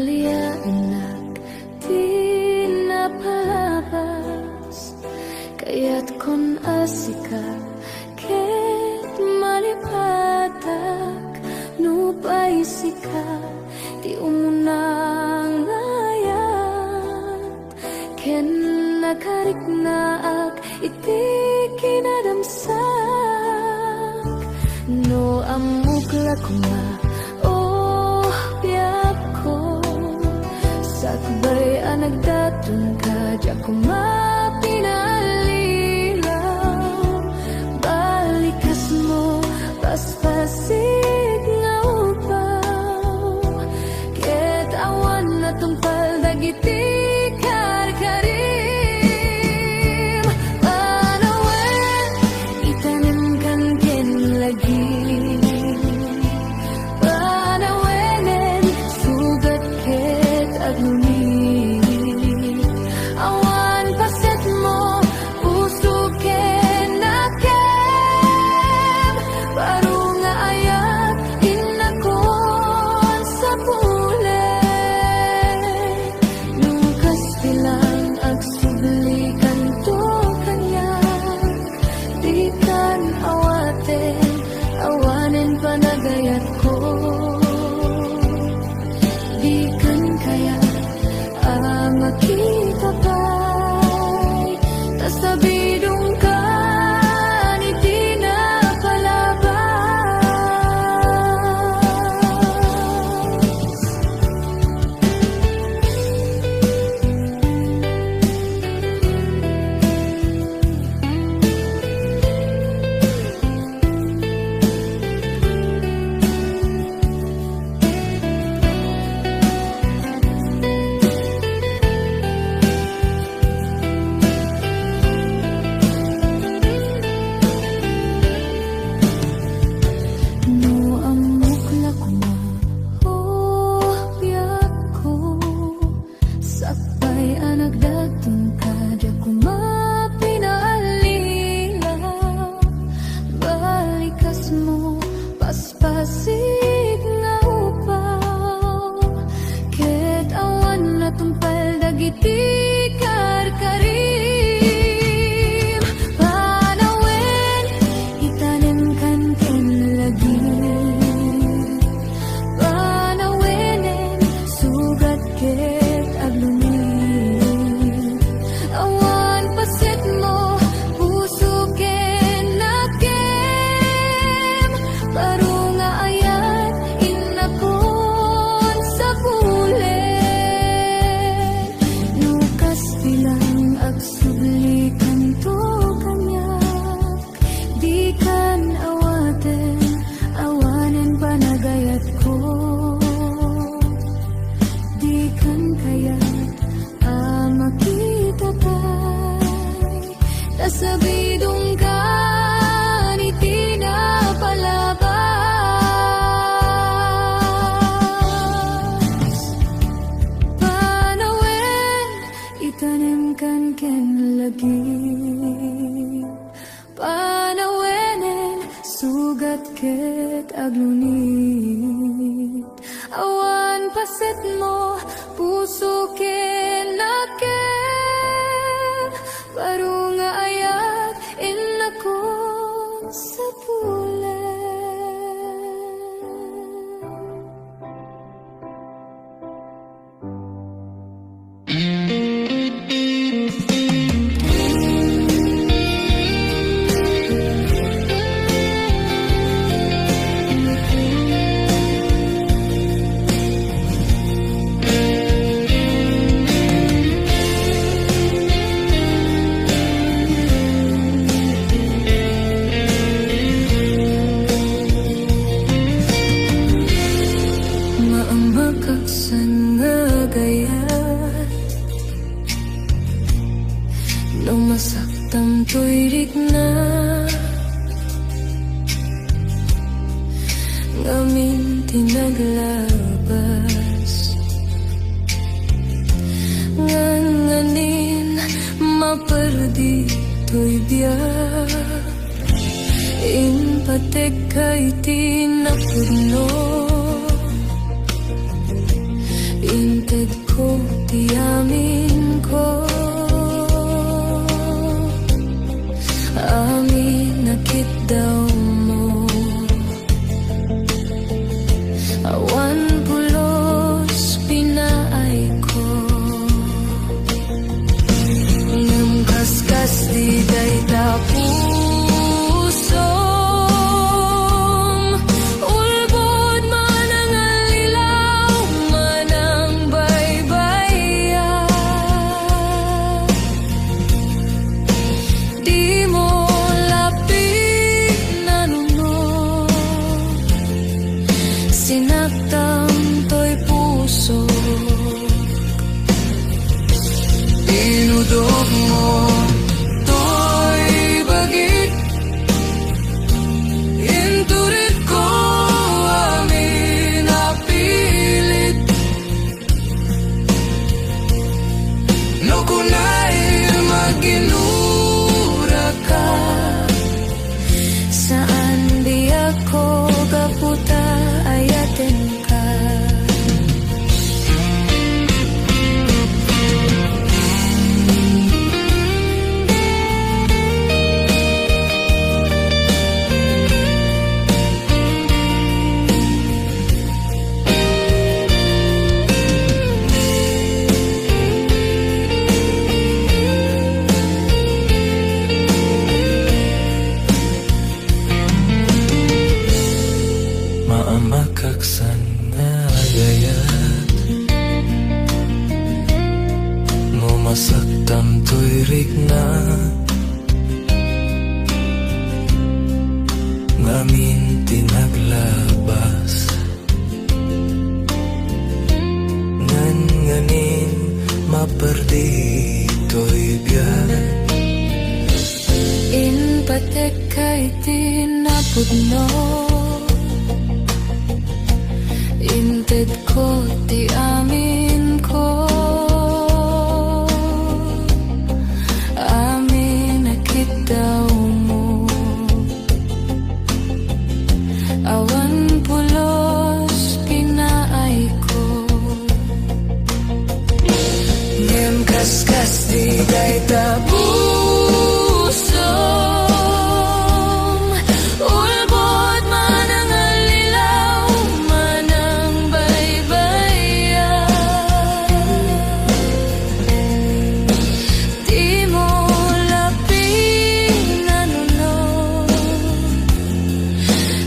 Malianak di napalabas, kaya't kon asika ket malipatak nupay sika di umunang ayat ken nakariknaak iti kinadamsak no amukla kuma oh biyak ko sakbay anagdatun ka di ako mapinalilaw balikas mo paspasig nga upaw ket awan na tungpal dagiti karkarim panawen itanim kan ken lagi panawenen sugat ket aglumi awan paset mo puso ken nakem baru nga ayat inakon sa pulay lukas bilang agsublikan to kanya di kan awaten awanen panagayat ko di kan kaya makita pa'y tasabidong ka ni di na palabas. No amukla kuma oh biyak ko sakbay anagdatun ka di ako mapinalilaw balikas mo paspasig nga upaw ket awan na tungpal dagiti karkarim panawen itanim kan ken lagi panawenen sugat ket aglumi awan paset mo puso ken nakem baru nga ayat inakon sa pulen lukas bilang agsublikan to kanyak di kan awaten awanen panagayat ko di kan kaya makita pa'y tasabidong ka ni di na palabas panawen itanim kan ken lagi panawenen sugat ket aglunit awan paset mo puso ken nakem baru nga ayat inakon sa pulen. Maambakaksan nga gayat no masaktam to'y rikna ngamin tinaglabas nganganin maperdi to'y biyak impatek kay tinapurno Inted ko, tiyamin ko. Amin nakit daw mo. Awan pulos pinaay ko. Ngam kaskas di day tapusom. Ulbod man ang alilaw, man ang baybaya. Di mo lapit na nunod, sinaktan to'y puso. Dinudog mo to'y bagit. Inturit ko amin napilit. No kunay maginura ka. Saan di ako kaputa ayatin ka. Maamakaksan na gayat mo masaktan to'y rigna. Ngamin tinaglabas nganin maperdi to'y biyat. In patek kay tinapudno. Inted ko, ti amin ko. Amin nakit daw mo. Awan pulos pinaay ko. Ngem kaskas di day tapusom. Ulbod man ang alilaw, man ang baybaya. Di mo lapit na nunod,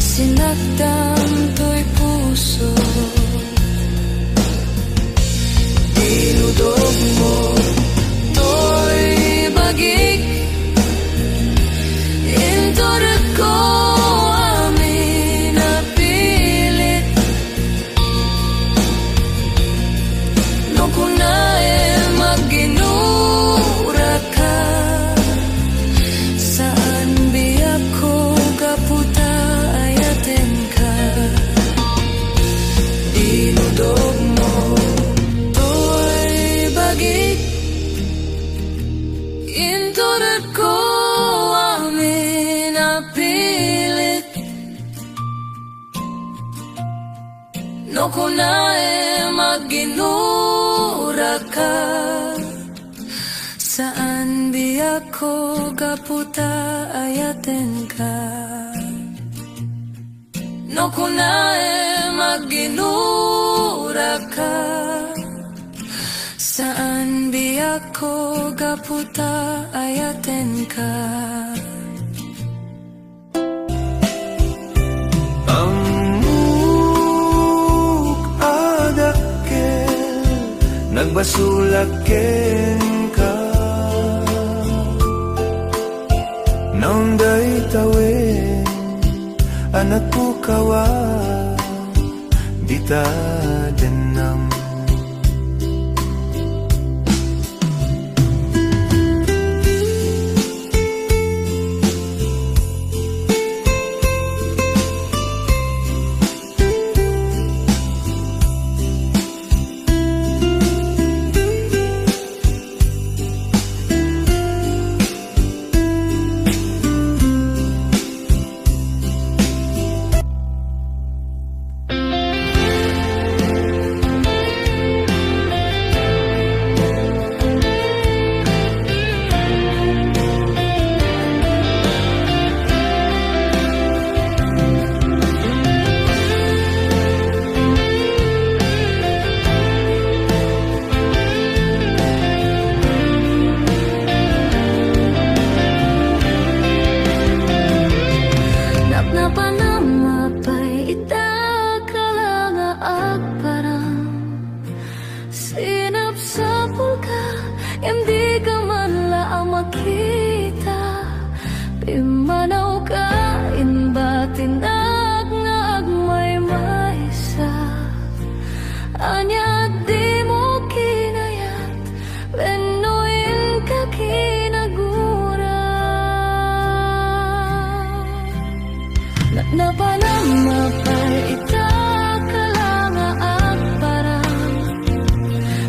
sinaktan to'y puso. Dinudog mo to'y bagik. Inturit ko amin napilit. No kunay maginura ka. Saan biyak ko kaputa ayatin ka. Dinudog mo to'y bagik. Inturit ko amin napilit. No kunay maginura ka. Saan biyak ko kaputa ayatin ka. No kunay maginura ka. Saan biyak ko kaputa ayatin ka. Amuk adakkel nagbasulaken ka. Naong day tawin anak ko kawa dita denam. Sinapsapul ka, hindi ka man laang makita. Pimanaw ka, inbatinag nga agmay maysa. Anya di mo kinayat, benuin ka kinagura. Napanamapal ita ka lang ang parang.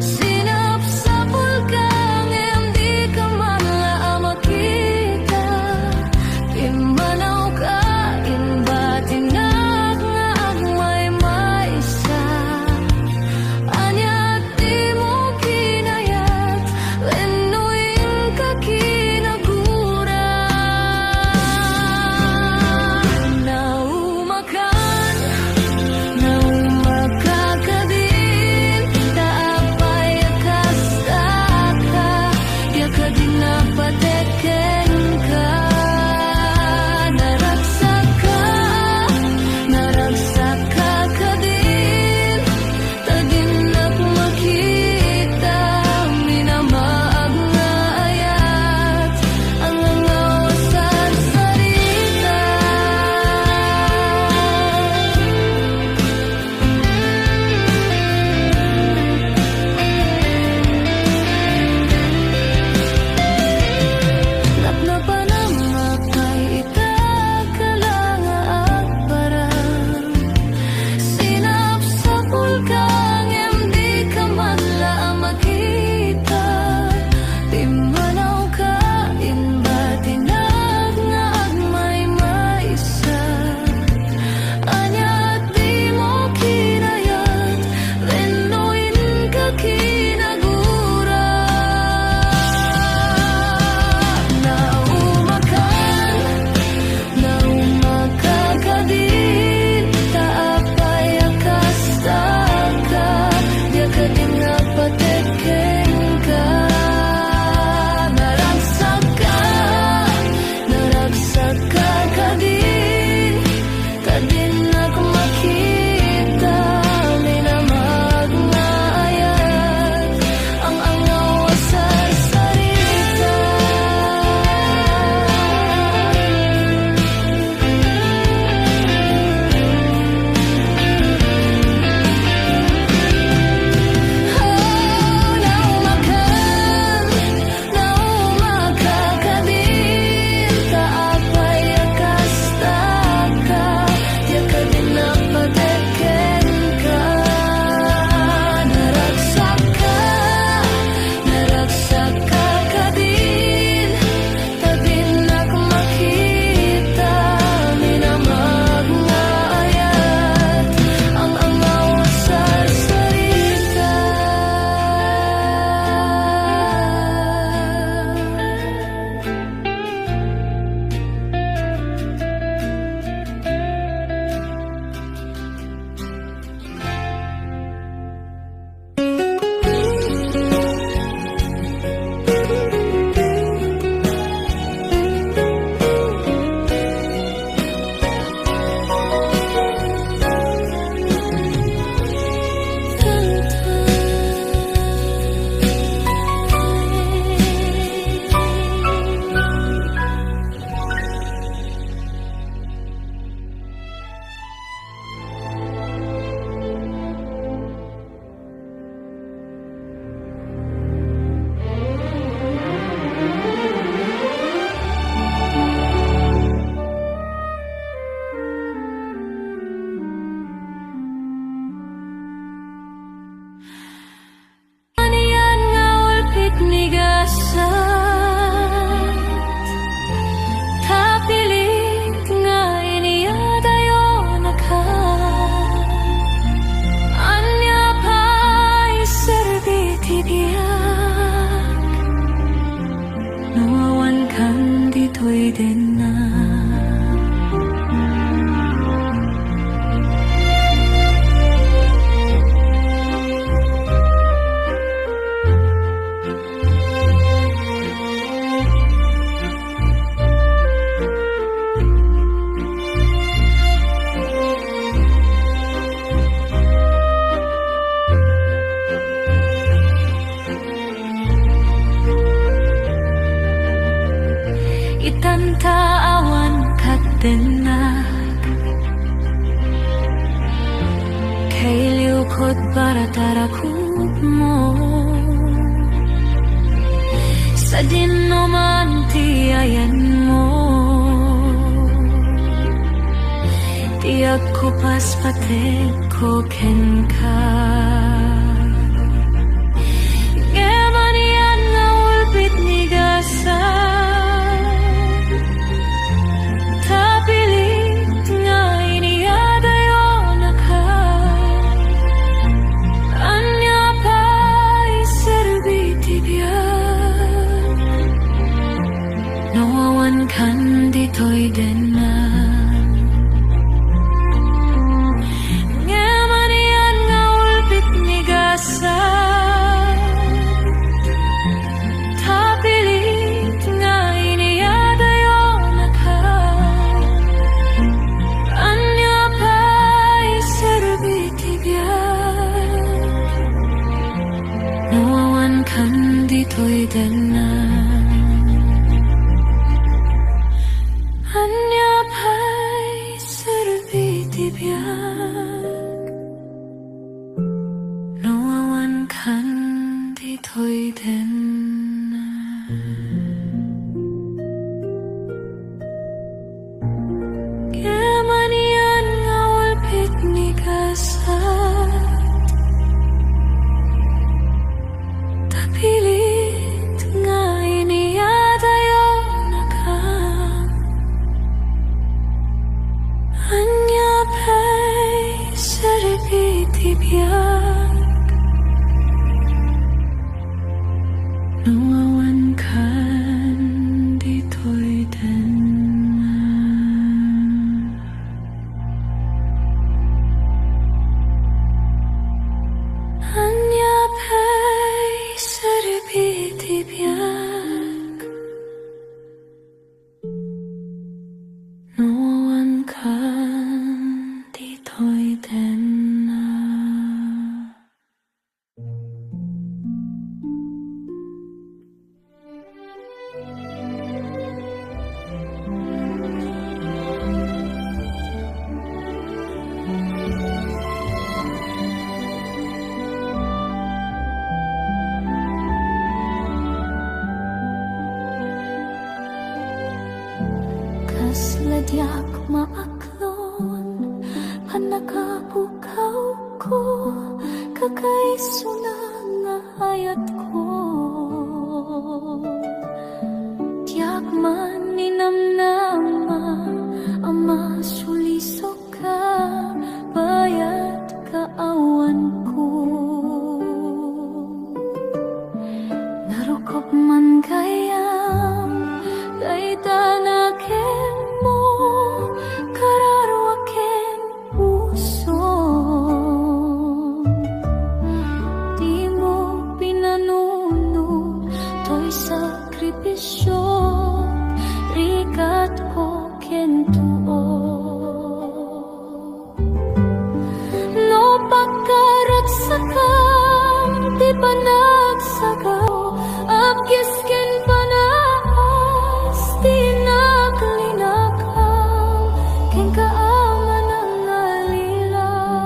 Sinapsapul ka, hindi ka man laang makita. Pimanaw ka, inbatinag nga agmay maysa. Anya di mo kinayat, benuin ka kinagura. Naumakan, naumakakadin, taapay akastaka, yaka din napateken ka. Naragsak ka din, tadinak makita. Minamaag nga ayat, ang nangawasan sarita. Napnapanamapay ita ka lang ang parang. Sinapsapul ka, hindi ka man laang makita. Pimanaw ka, inbatinag nga agmay maysa. Anya di mo kinayat, benuin ka kinagura. Naumakan, naumakakadin, taapay akastaka, yaka din napateken ka. Naragsak ka din, tadinak makita. Minamag nga ayat, ang angaw sa sarita. Naumakan, naumakakadin, taapay akastaka, yaka din napateken ka. Naragsak ka din, tadinak makita. Minamag nga ayat, ang angaw sa sarita. Anian nga ulpit nigasat, tapilit nga iniyadayon ka. Anya pa'y serbitibiyak, nawawan kan dito'y din na. kanta awan katenak kay liukod para tarakut mo sa dinuman tiyayan mo tiyak ko paspatek ko ken ka ngeman yan nga ulpit ni gasa tapilit nga iniyadayo na ka anya pa iserbitibyan nawawan kan dito'y denan to'y denan anya pa'y serbitibiyag nawawan kan di to'y denan yaman yan nga walpit ni kasat tapili tibiyag nawawan kan dito'y denan anya pa'y serbitibiyag nawawan kan dito'y denan Ladyak maaklon panakabukaw ko kakaiso nga hayat ko tiyak man ninamnama ama suliso ka bayat kaawan ko narukop man kayam kay tanakin kararwaken puso di mo pinanunod to'y sakripisyo rikat ko kentuo no pagkaragsakam di pa nagsagaw abgis ken panas di naglinakaw ken kaaman ang alilaw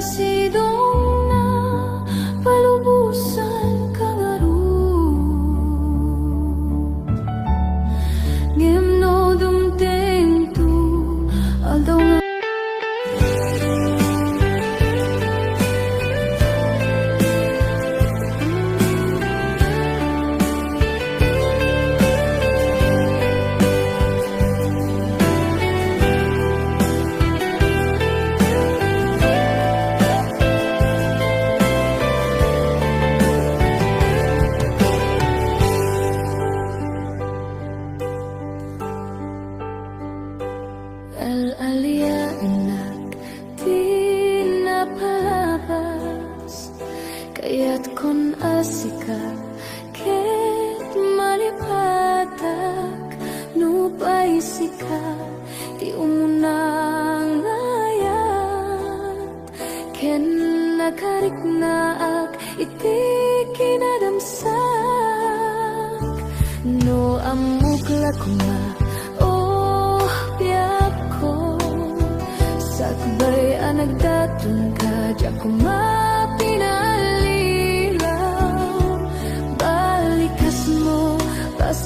sidong na palubusan kangaroo ngem no dumteng tu aldaw nga Ti umunang ayat ken nakarik naak iti kinadamsak no amuk lakuma